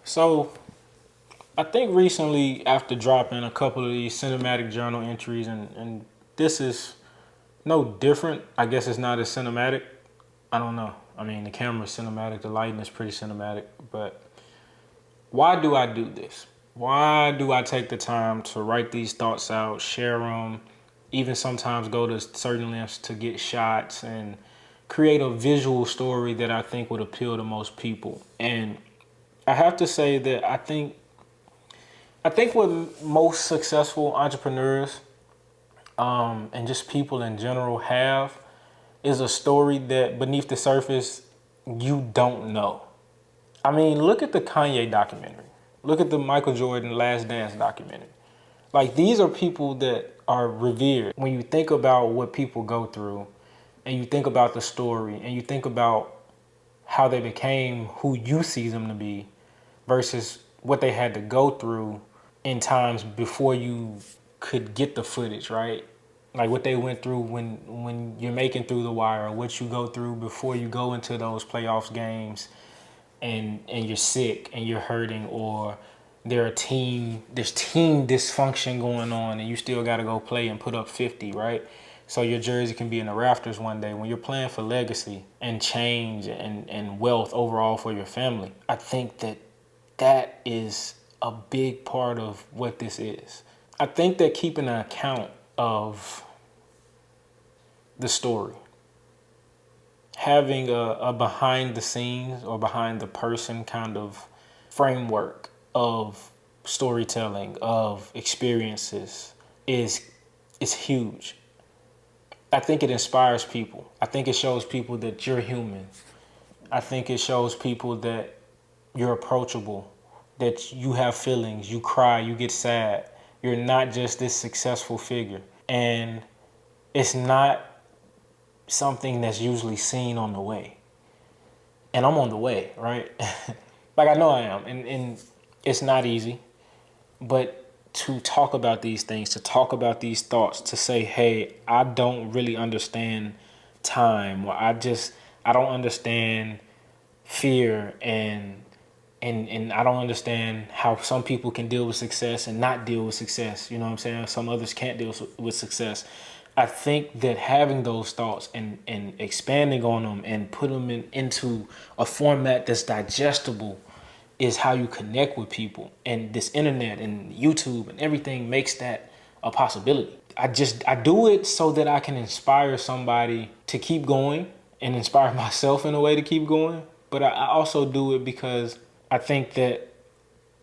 So I think recently, after dropping a couple of these cinematic journal entries, and this is no different. I guess it's not as cinematic. I don't know. I mean, the camera's cinematic, the lighting is pretty cinematic, but why do I do this? Why do I take the time to write these thoughts out, share them, even sometimes go to certain lengths to get shots and create a visual story that I think would appeal to most people? And I have to say that I think what most successful entrepreneurs and just people in general have is a story that beneath the surface you don't know. I mean, look at the Kanye documentary. Look at the Michael Jordan Last Dance documentary. Like, these are people that are revered. When you think about what people go through and you think about the story and you think about how they became who you see them to be versus what they had to go through in times before you could get the footage, right? Like what they went through when you're making Through the Wire, or what you go through before you go into those playoffs games and you're sick and you're hurting, or there's team dysfunction going on and you still got to go play and put up 50, right? So your jersey can be in the rafters one day. When you're playing for legacy and change and wealth overall for your family, I think that is a big part of what this is. I think that keeping an account of the story, having a behind the scenes or behind the person kind of framework of storytelling, of experiences is huge. I think it inspires people. I think it shows people that you're human. I think it shows people that you're approachable, that you have feelings, you cry, you get sad. You're not just this successful figure. And it's not something that's usually seen on the way. And I'm on the way, right? Like, I know I am. And it's not easy. But to talk about these things, to talk about these thoughts, to say, hey, I don't really understand time, or I don't understand fear, and I don't understand how some people can deal with success and not deal with success. You know what I'm saying? Some others can't deal with success. I think that having those thoughts and expanding on them and put them into a format that's digestible is how you connect with people. And this internet and YouTube and everything makes that a possibility. I do it so that I can inspire somebody to keep going and inspire myself in a way to keep going. But I also do it because I think that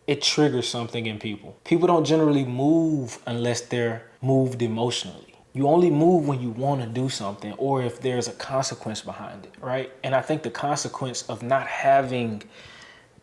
it triggers something in people. People don't generally move unless they're moved emotionally. You only move when you want to do something or if there's a consequence behind it, right? And I think the consequence of not having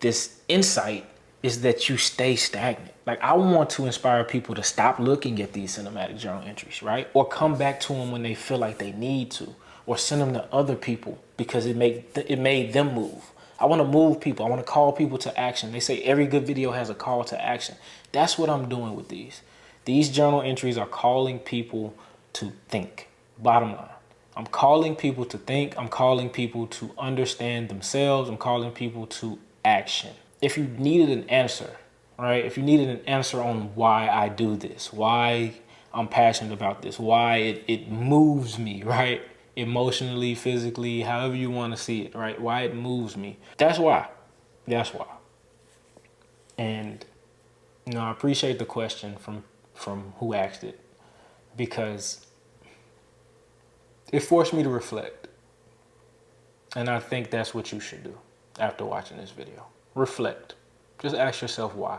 this insight is that you stay stagnant. Like, I want to inspire people to stop looking at these cinematic journal entries, right? Or come back to them when they feel like they need to, or send them to other people because it made them move. I want to move people. I want to call people to action. They say every good video has a call to action. That's what I'm doing with these. These journal entries are calling people to think. Bottom line. I'm calling people to think. I'm calling people to understand themselves. I'm calling people to action. If you needed an answer, right? If you needed an answer on why I do this, why I'm passionate about this, why it moves me, right? Emotionally, physically, however you want to see it, right? Why it moves me. That's why. That's why. And I appreciate the question from who asked it, because it forced me to reflect. And I think that's what you should do after watching this video. Reflect. Just ask yourself why.